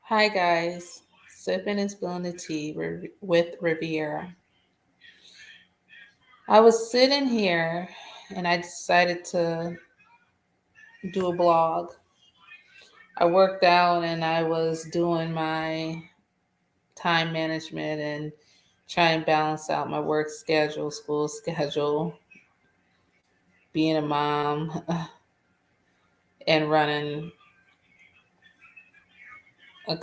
Hi guys, sipping and spilling the tea with Riviera. I was sitting here and I decided to do a blog. I worked out and I was doing my time management and trying to balance out my work schedule, school schedule, being a mom, and running a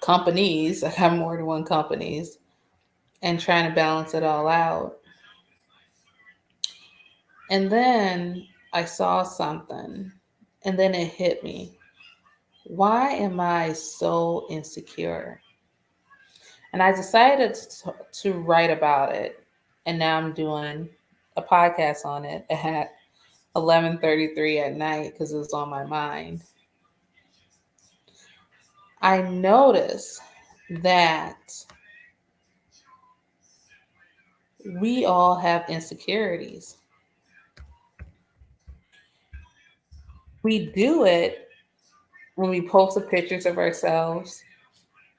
companies. I have more than one companies and trying to balance it all out. And then I saw something and then it hit me. Why am I so insecure? And I decided to write about it. And now I'm doing a podcast on it at 11:33 at night because it was on my mind. I noticed that we all have insecurities. We do it when we post the pictures of ourselves.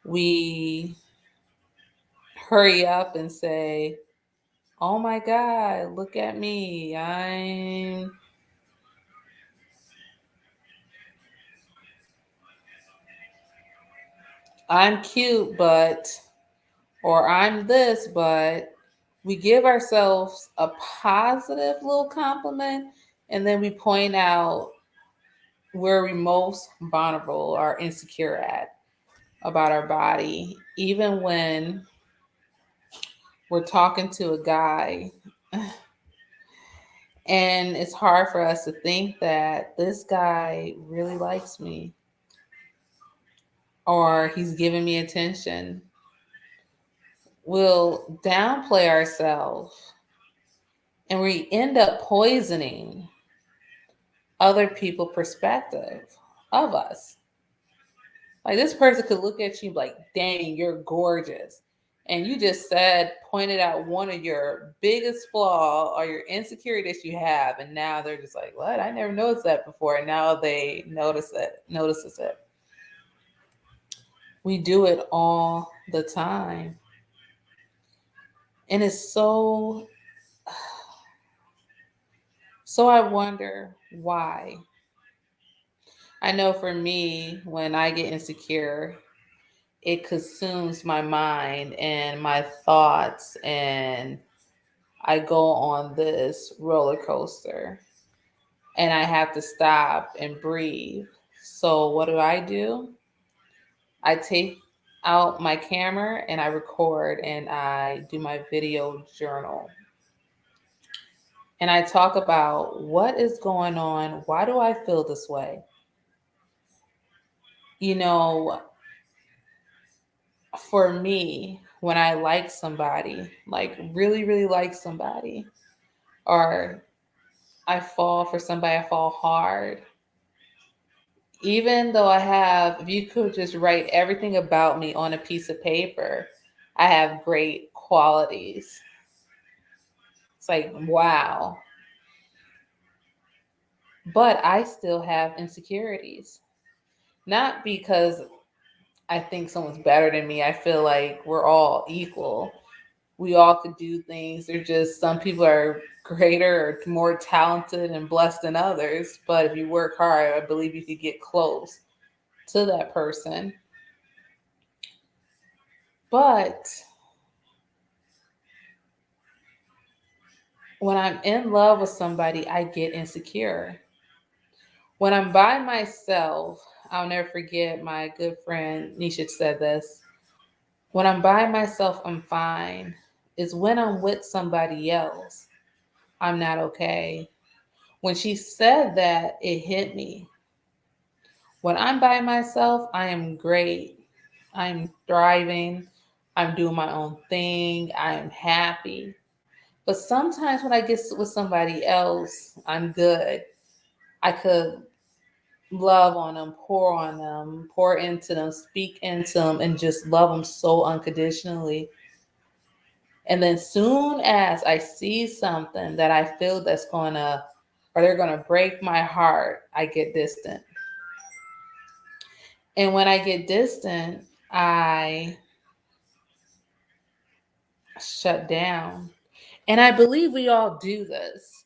We hurry up and say, "Oh my God, look at me. I'm cute, but or I'm this, but." We give ourselves a positive little compliment and then we point out where we most vulnerable or insecure at about our body. Even when we're talking to a guy and it's hard for us to think that this guy really likes me or he's giving me attention, we'll downplay ourselves and we end up poisoning other people's perspective of us. Like this person could look at you like, dang, you're gorgeous. And you just said, pointed out one of your biggest flaw or your insecurity that you have. And now they're just like, what? I never noticed that before. And now they notices it. We do it all the time. And it's so I wonder why. I know for me, when I get insecure, it consumes my mind and my thoughts, and I go on this roller coaster and I have to stop and breathe. So what do? I take out my camera and I record and I do my video journal. And I talk about what is going on. Why do I feel this way? You know, for me, when I like somebody, like really, really like somebody, or I fall for somebody, I fall hard. Even though if you could just write everything about me on a piece of paper, I have great qualities. It's like, wow. But I still have insecurities. Not because I think someone's better than me. I feel like we're all equal. We all could do things. There's just some people are greater or more talented and blessed than others. But if you work hard, I believe you could get close to that person. But when I'm in love with somebody, I get insecure. When I'm by myself, I'll never forget my good friend Nisha said this. When I'm by myself, I'm fine. It's when I'm with somebody else, I'm not okay. When she said that, it hit me. When I'm by myself, I am great. I'm thriving. I'm doing my own thing. I am happy. But sometimes when I get with somebody else, I'm good. I could love on them, pour into them, speak into them, and just love them so unconditionally. And then soon as I see something that I feel that's gonna or they're gonna break my heart, I get distant. And when I get distant, I shut down. And I believe we all do this.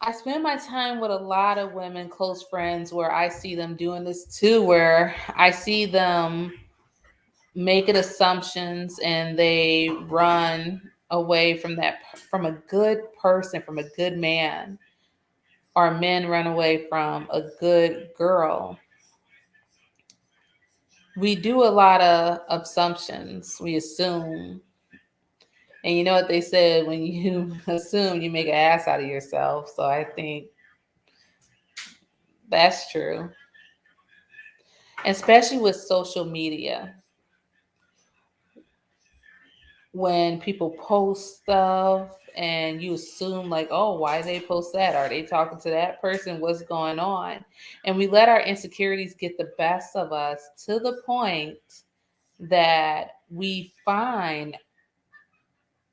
I spend my time with a lot of women, close friends, where I see them doing this too, where I see them making assumptions and they run away from from a good person, from a good man, or men run away from a good girl. We do a lot of assumptions. We assume. And you know what they said, when you assume, you make an ass out of yourself. So I think that's true. Especially with social media. When people post stuff and you assume, like, oh, why they post that? Are they talking to that person? What's going on? And we let our insecurities get the best of us to the point that we find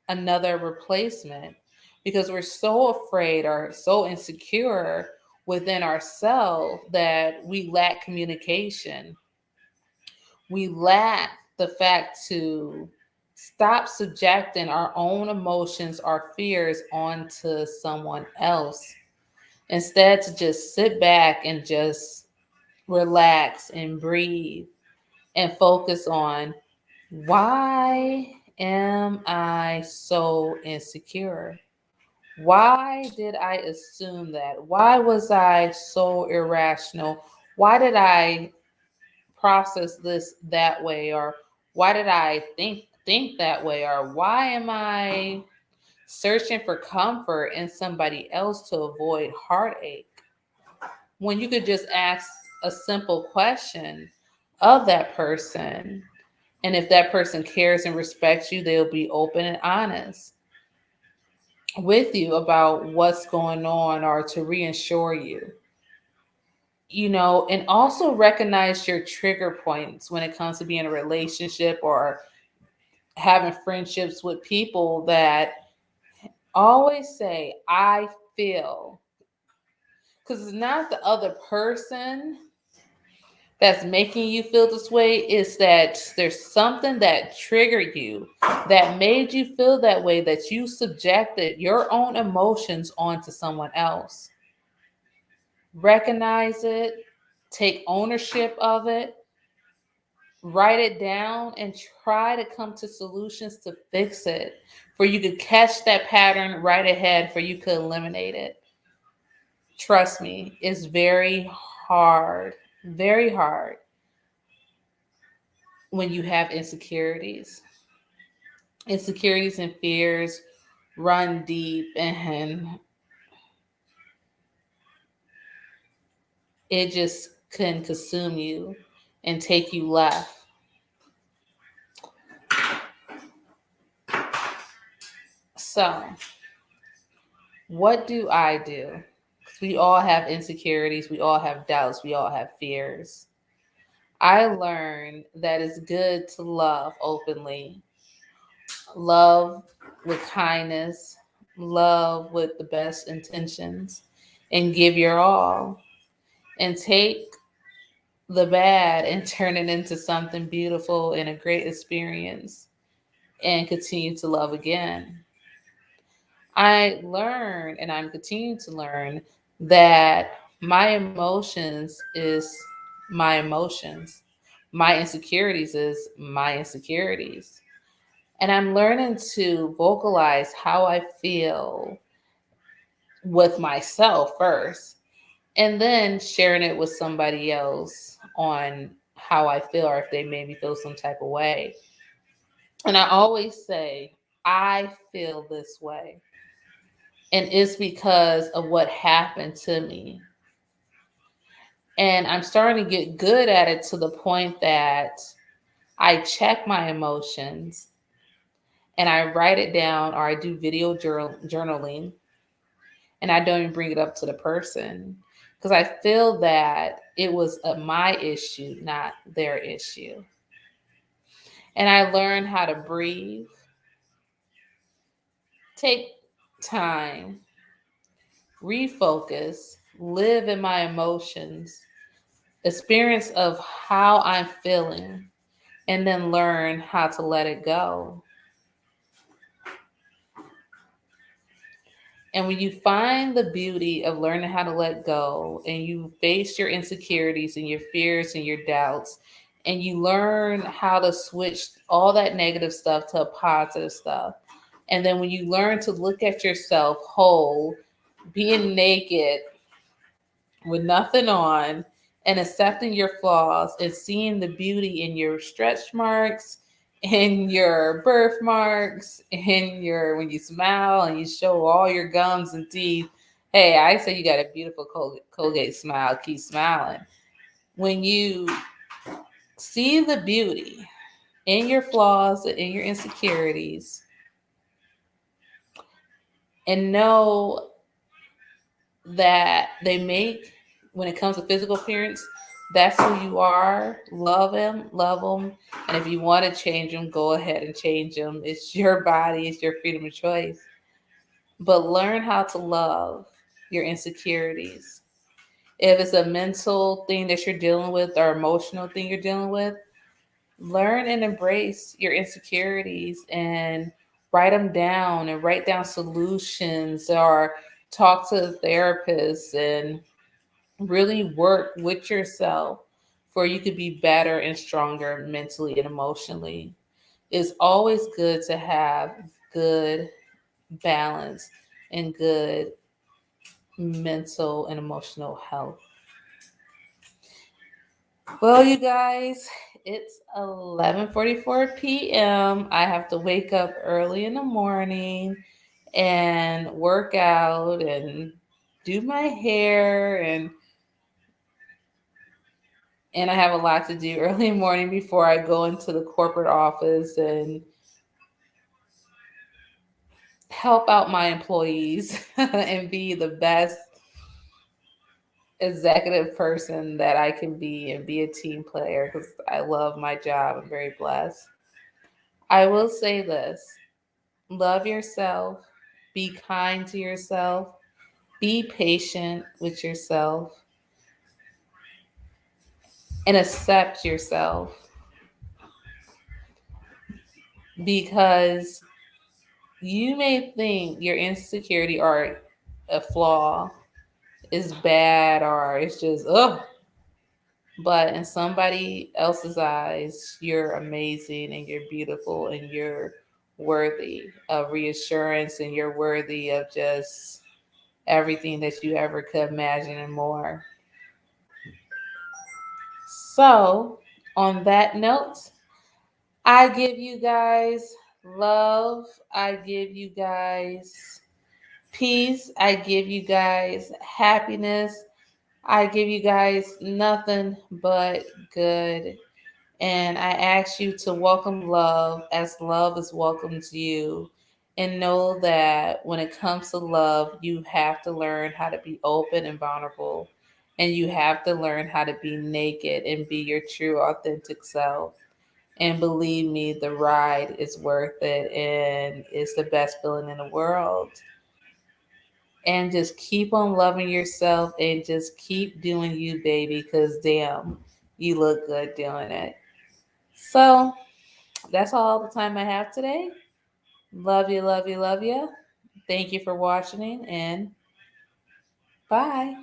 another replacement because we're so afraid or so insecure within ourselves that we lack communication. We lack the fact to stop subjecting our own emotions, our fears onto someone else. Instead, to just sit back and just relax and breathe and focus on, why am I so insecure? Why did I assume that? Why was I so irrational? Why did I process this that way? Or why did I think that way? Or why am I searching for comfort in somebody else to avoid heartache? When you could just ask a simple question of that person, and if that person cares and respects you, they'll be open and honest with you about what's going on or to reassure you. And also recognize your trigger points when it comes to being in a relationship or having friendships with people that always say, I feel. Because it's not the other person that's making you feel this way. It's that there's something that triggered you, that made you feel that way, that you subjected your own emotions onto someone else. Recognize it, take ownership of it, write it down, and try to come to solutions to fix it, for you could catch that pattern right ahead, for you could eliminate it. Trust me, it's very hard when you have insecurities. Insecurities and fears run deep, and it just can consume you and take you left. So, what do I do? 'Cause we all have insecurities, we all have doubts, we all have fears. I learned that it's good to love openly, love with kindness, love with the best intentions, and give your all. And take the bad and turn it into something beautiful and a great experience, and continue to love again. I learned, and I'm continuing to learn, that my emotions is my emotions. My insecurities is my insecurities. And I'm learning to vocalize how I feel with myself first, and then sharing it with somebody else on how I feel, or if they made me feel some type of way. And I always say, I feel this way. And it's because of what happened to me. And I'm starting to get good at it, to the point that I check my emotions and I write it down, or I do video journaling, and I don't even bring it up to the person, because I feel that it was my issue, not their issue. And I learned how to breathe, take time, refocus, live in my emotions, experience of how I'm feeling, and then learn how to let it go. And when you find the beauty of learning how to let go and you face your insecurities and your fears and your doubts, and you learn how to switch all that negative stuff to positive stuff. And then when you learn to look at yourself whole, being naked with nothing on, and accepting your flaws and seeing the beauty in your stretch marks, in your birthmarks, in your when you smile and you show all your gums and teeth. Hey, I say you got a beautiful Colgate smile. Keep smiling. When you see the beauty in your flaws and in your insecurities, and know that they make, when it comes to physical appearance, that's who you are. Love them, love them. And if you want to change them, go ahead and change them. It's your body, it's your freedom of choice. But learn how to love your insecurities. If it's a mental thing that you're dealing with or emotional thing you're dealing with, learn and embrace your insecurities and write them down and write down solutions, or talk to a therapist and really work with yourself for you to be better and stronger mentally and emotionally. It's always good to have good balance and good mental and emotional health. Well, you guys, it's 11:44 p.m. I have to wake up early in the morning and work out and do my hair, and I have a lot to do early in the morning before I go into the corporate office and help out my employees and be the best executive person that I can be and be a team player because I love my job. I'm very blessed. I will say this: love yourself, be kind to yourself, be patient with yourself, and accept yourself, because you may think your insecurity or a flaw is bad or it's just ugh, but in somebody else's eyes, you're amazing and you're beautiful and you're worthy of reassurance and you're worthy of just everything that you ever could imagine and more. So, on that note, I give you guys love. I give you guys peace. I give you guys happiness. I give you guys nothing but good. And I ask you to welcome love as love is welcomed to you. And know that when it comes to love, you have to learn how to be open and vulnerable. And you have to learn how to be naked and be your true, authentic self. And believe me, the ride is worth it and it's the best feeling in the world. And just keep on loving yourself and just keep doing you, baby, because damn, you look good doing it. So that's all the time I have today. Love you, love you, love you. Thank you for watching and bye.